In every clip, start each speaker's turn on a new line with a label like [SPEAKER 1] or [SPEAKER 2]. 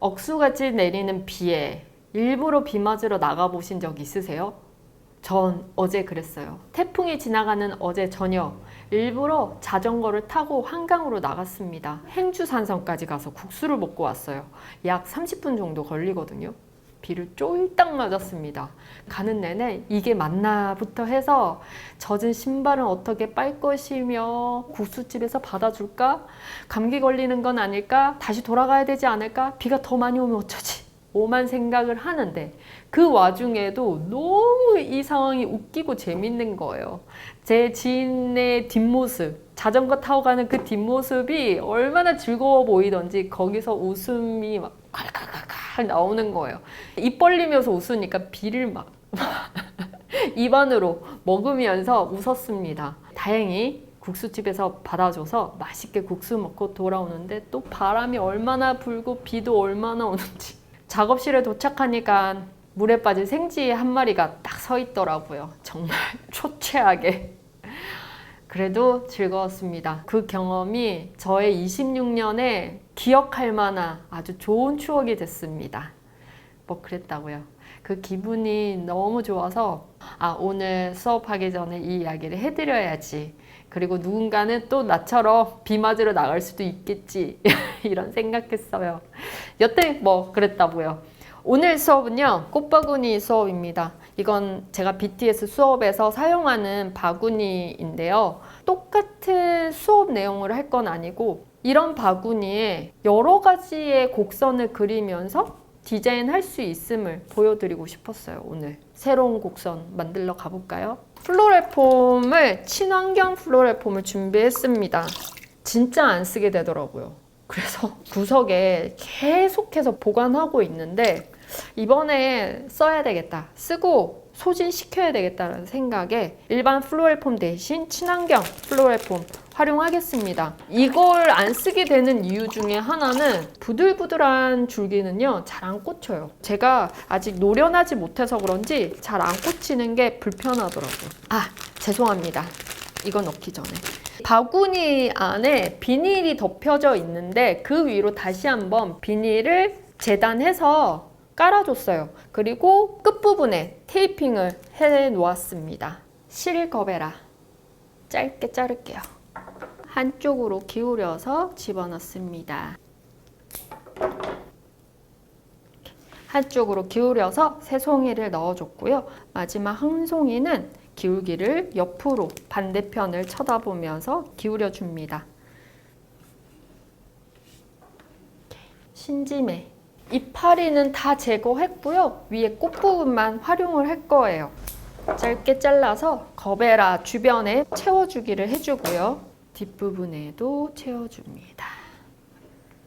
[SPEAKER 1] 억수같이 내리는 비에 일부러 비 맞으러 나가보신 적 있으세요? 전 어제 그랬어요. 태풍이 지나가는 어제 저녁 일부러 자전거를 타고 한강으로 나갔습니다. 행주산성까지 가서 국수를 먹고 왔어요. 약 30분 정도 걸리거든요. 비를 쫄딱 맞았습니다. 가는 내내 이게 맞나부터 해서 젖은 신발은 어떻게 빨 것이며 국수집에서 받아줄까? 감기 걸리는 건 아닐까? 다시 돌아가야 되지 않을까? 비가 더 많이 오면 어쩌지? 오만 생각을 하는데 그 와중에도 너무 이 상황이 웃기고 재밌는 거예요. 제 지인의 뒷모습, 자전거 타고 가는 그 뒷모습이 얼마나 즐거워 보이던지 거기서 웃음이 막 칼칼칼칼 나오는 거예요. 입 벌리면서 웃으니까 비를 막 입 안으로 먹으면서 웃었습니다. 다행히 국수집에서 받아줘서 맛있게 국수 먹고 돌아오는데 또 바람이 얼마나 불고 비도 얼마나 오는지 작업실에 도착하니까 물에 빠진 생쥐 한 마리가 딱 서 있더라고요. 정말 초췌하게. 그래도 즐거웠습니다. 그 경험이 저의 26년에 기억할 만한 아주 좋은 추억이 됐습니다. 뭐 그랬다고요. 그 기분이 너무 좋아서 오늘 수업하기 전에 이 이야기를 해드려야지. 그리고 누군가는 또 나처럼 비 맞으러 나갈 수도 있겠지. 이런 생각했어요. 여태 뭐 그랬다고요. 오늘 수업은요, 꽃바구니 수업입니다. 이건 제가 BTS 수업에서 사용하는 바구니인데요. 똑같은 수업 내용을 할 건 아니고 이런 바구니에 여러 가지의 곡선을 그리면서 디자인할 수 있음을 보여드리고 싶었어요. 오늘 새로운 곡선 만들러 가볼까요? 플로레폼을 친환경 플로레폼을 준비했습니다. 진짜 안 쓰게 되더라고요. 그래서 구석에 계속해서 보관하고 있는데 이번에 써야 되겠다, 쓰고 소진시켜야 되겠다는 생각에 일반 플로레폼 대신 친환경 플로레폼 활용하겠습니다. 이걸 안 쓰게 되는 이유 중에 하나는 부들부들한 줄기는요 잘 안 꽂혀요. 제가 아직 노련하지 못해서 그런지 잘 안 꽂히는 게 불편하더라고요. 죄송합니다. 이거 넣기 전에 바구니 안에 비닐이 덮여져 있는데 그 위로 다시 한번 비닐을 재단해서 깔아줬어요. 그리고 끝부분에 테이핑을 해 놓았습니다. 실거베라 짧게 자를게요. 한쪽으로 기울여서 집어넣습니다. 한쪽으로 기울여서 세 송이를 넣어줬고요. 마지막 한 송이는 기울기를 옆으로 반대편을 쳐다보면서 기울여줍니다. 신지매 이파리는 다 제거했고요. 위에 꽃부분만 활용을 할 거예요. 짧게 잘라서 거베라 주변에 채워주기를 해주고요. 뒷부분에도 채워줍니다.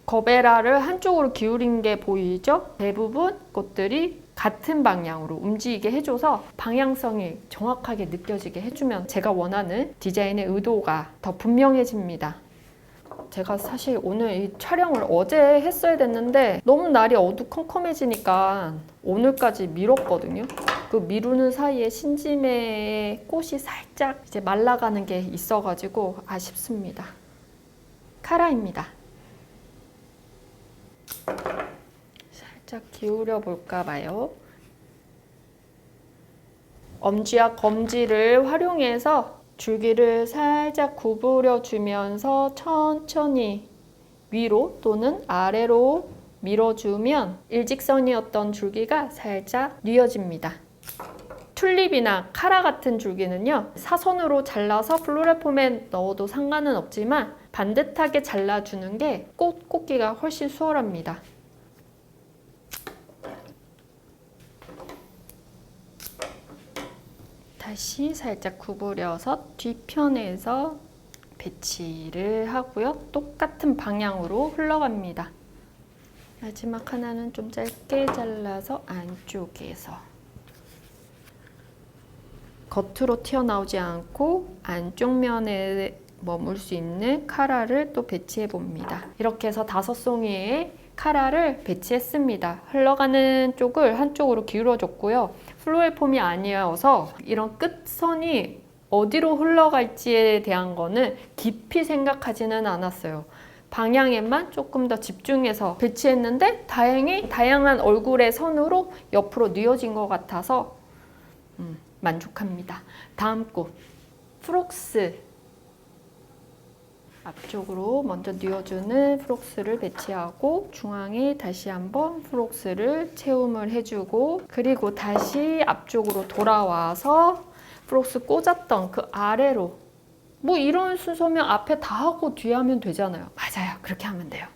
[SPEAKER 1] 거베라를 한쪽으로 기울인 게 보이죠? 대부분 꽃들이 같은 방향으로 움직이게 해줘서 방향성이 정확하게 느껴지게 해주면 제가 원하는 디자인의 의도가 더 분명해집니다. 제가 사실 오늘 이 촬영을 어제 했어야 됐는데 너무 날이 어두컴컴해지니까 오늘까지 미뤘거든요. 그 미루는 사이에 신지매의 꽃이 살짝 이제 말라가는 게 있어가지고 아쉽습니다. 카라입니다. 살짝 기울여 볼까 봐요. 엄지와 검지를 활용해서 줄기를 살짝 구부려 주면서 천천히 위로 또는 아래로 밀어주면 일직선이었던 줄기가 살짝 뉘어집니다. 튤립이나 카라 같은 줄기는요, 사선으로 잘라서 플로레폼에 넣어도 상관은 없지만 반듯하게 잘라주는 게 꽃 꽂기가 훨씬 수월합니다. 다시 살짝 구부려서 뒤편에서 배치를 하고요. 똑같은 방향으로 흘러갑니다. 마지막 하나는 좀 짧게 잘라서 안쪽에서 겉으로 튀어나오지 않고 안쪽 면에 머물 수 있는 카라를 또 배치해 봅니다. 이렇게 해서 5송이의 카라를 배치했습니다. 흘러가는 쪽을 한쪽으로 기울여줬고요. 플로레폼이 아니어서 이런 끝선이 어디로 흘러갈지에 대한 거는 깊이 생각하지는 않았어요. 방향에만 조금 더 집중해서 배치했는데 다행히 다양한 얼굴의 선으로 옆으로 뉘어진 것 같아서 만족합니다. 다음 꽃 프록스. 앞쪽으로 먼저 뉘어주는 프록스를 배치하고 중앙에 다시 한번 프록스를 채움을 해주고 그리고 다시 앞쪽으로 돌아와서 프록스 꽂았던 그 아래로 뭐 이런 순서면 앞에 다 하고 뒤에 하면 되잖아요. 맞아요. 그렇게 하면 돼요.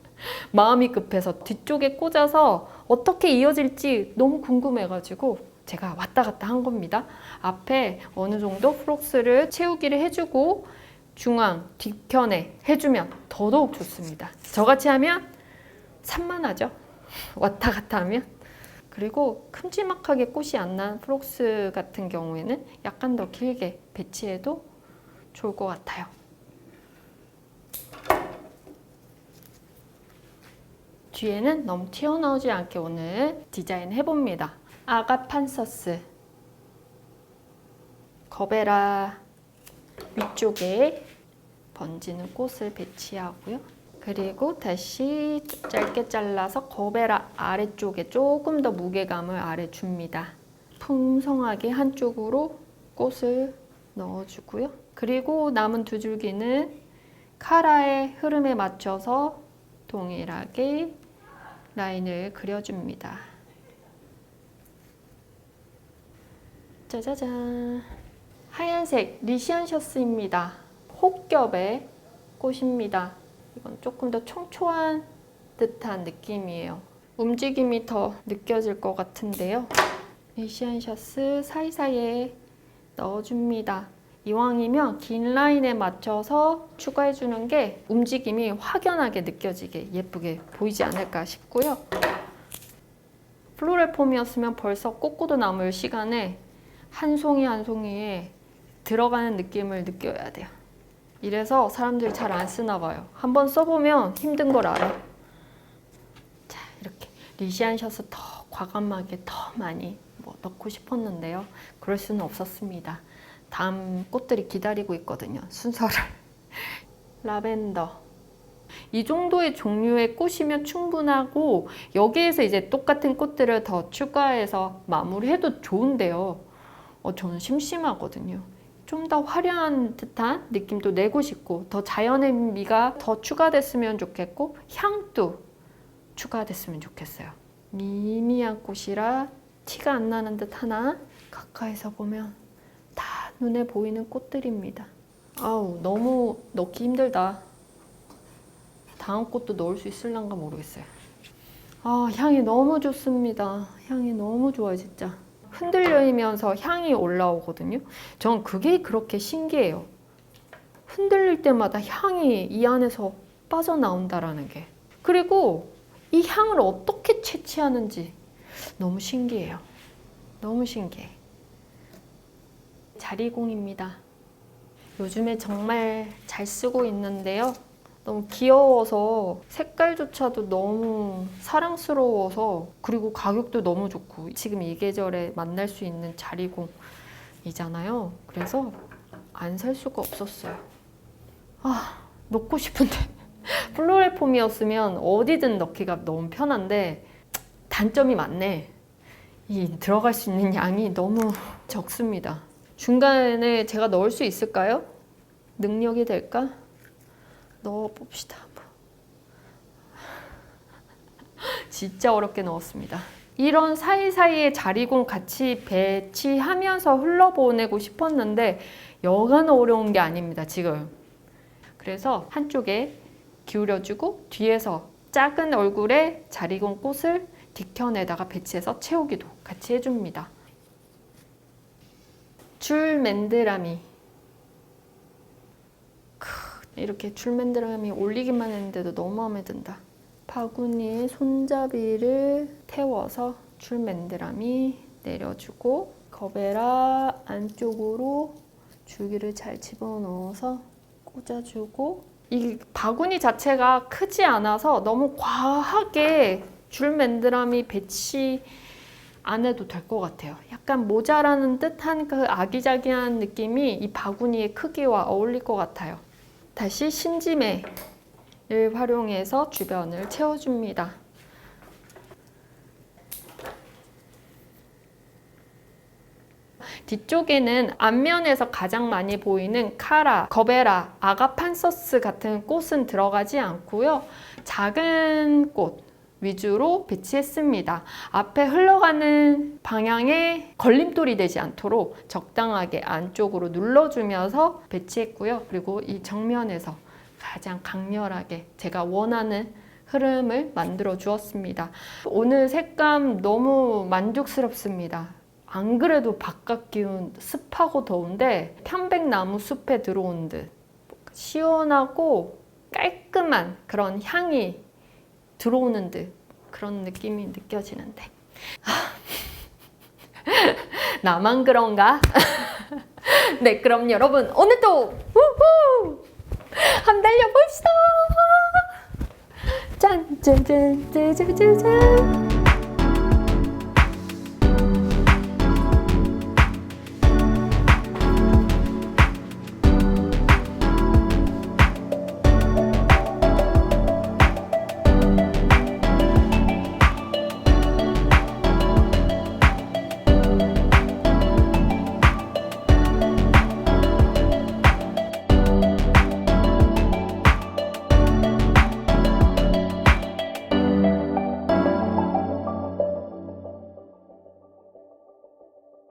[SPEAKER 1] 마음이 급해서 뒤쪽에 꽂아서 어떻게 이어질지 너무 궁금해가지고 제가 왔다 갔다 한 겁니다. 앞에 어느 정도 프록스를 채우기를 해주고 중앙, 뒤편에 해주면 더더욱 좋습니다. 저같이 하면 산만하죠. 왔다 갔다 하면. 그리고 큼지막하게 꽃이 안 난 프록스 같은 경우에는 약간 더 길게 배치해도 좋을 것 같아요. 뒤에는 너무 튀어나오지 않게 오늘 디자인 해봅니다. 아가판서스 거베라 위쪽에 번지는 꽃을 배치하고요. 그리고 다시 짧게 잘라서 거베라 아래쪽에 조금 더 무게감을 아래 줍니다. 풍성하게 한쪽으로 꽃을 넣어주고요. 그리고 남은 두 줄기는 카라의 흐름에 맞춰서 동일하게 라인을 그려줍니다. 짜자잔! 하얀색 리시안셔스입니다. 혹겹의 꽃입니다. 이건 조금 더 총초한 듯한 느낌이에요. 움직임이 더 느껴질 것 같은데요. 리시안셔스 사이사이에 넣어줍니다. 이왕이면 긴 라인에 맞춰서 추가해주는 게 움직임이 확연하게 느껴지게 예쁘게 보이지 않을까 싶고요. 플로럴 폼이었으면 벌써 꽃고도 남을 시간에 한 송이 한 송이에 들어가는 느낌을 느껴야 돼요. 이래서 사람들이 잘 안 쓰나 봐요. 한번 써보면 힘든 걸 알아. 자, 이렇게 리시안셔스 더 과감하게 더 많이 넣고 싶었는데요. 그럴 수는 없었습니다. 다음 꽃들이 기다리고 있거든요. 순서를. 라벤더. 이 정도의 종류의 꽃이면 충분하고 여기에서 이제 똑같은 꽃들을 더 추가해서 마무리해도 좋은데요. 저는 심심하거든요. 좀 더 화려한 듯한 느낌도 내고 싶고 더 자연의 미가 더 추가됐으면 좋겠고 향도 추가됐으면 좋겠어요. 미미한 꽃이라 티가 안 나는 듯 하나 가까이서 보면 다 눈에 보이는 꽃들입니다. 아우 너무 넣기 힘들다. 다음 꽃도 넣을 수 있을란가 모르겠어요. 아 향이 너무 좋습니다. 향이 너무 좋아요 진짜. 흔들리면서 향이 올라오거든요. 전 그게 그렇게 신기해요. 흔들릴 때마다 향이 이 안에서 빠져나온다라는 게. 그리고 이 향을 어떻게 채취하는지 너무 신기해요. 너무 신기해. 자리공입니다. 요즘에 정말 잘 쓰고 있는데요. 너무 귀여워서 색깔조차도 너무 사랑스러워서 그리고 가격도 너무 좋고 지금 이 계절에 만날 수 있는 자리공이잖아요. 그래서 안 살 수가 없었어요. 아, 넣고 싶은데 플로럴 폼이었으면 어디든 넣기가 너무 편한데 단점이 많네. 이 들어갈 수 있는 양이 너무 적습니다. 중간에 제가 넣을 수 있을까요? 능력이 될까? 넣어봅시다. 진짜 어렵게 넣었습니다. 이런 사이사이에 자리공 같이 배치하면서 흘러보내고 싶었는데 여간 어려운 게 아닙니다. 지금. 그래서 한쪽에 기울여주고 뒤에서 작은 얼굴에 자리공 꽃을 뒤편에다가 배치해서 채우기도 같이 해줍니다. 줄 맨드라미. 이렇게 줄맨드라미 올리기만 했는데도 너무 마음에 든다. 바구니에 손잡이를 태워서 줄맨드라미 내려주고 거베라 안쪽으로 줄기를 잘 집어넣어서 꽂아주고 이 바구니 자체가 크지 않아서 너무 과하게 줄맨드라미 배치 안 해도 될 것 같아요. 약간 모자라는 듯한 그 아기자기한 느낌이 이 바구니의 크기와 어울릴 것 같아요. 다시 신지메 활용해서 주변을 채워줍니다. 뒤쪽에는 앞면에서 가장 많이 보이는 카라, 거베라, 아가판서스 같은 꽃은 들어가지 않고요. 작은 꽃 위주로 배치했습니다. 앞에 흘러가는 방향에 걸림돌이 되지 않도록 적당하게 안쪽으로 눌러주면서 배치했고요. 그리고 이 정면에서 가장 강렬하게 제가 원하는 흐름을 만들어 주었습니다. 오늘 색감 너무 만족스럽습니다. 안 그래도 바깥 기운 습하고 더운데 편백나무 숲에 들어온 듯 시원하고 깔끔한 그런 향이 들어오는 듯 그런 느낌이 느껴지는데 나만 그런가? 네, 그럼 여러분 오늘도 한번 달려봅시다. 짠짠짠짠짠짠.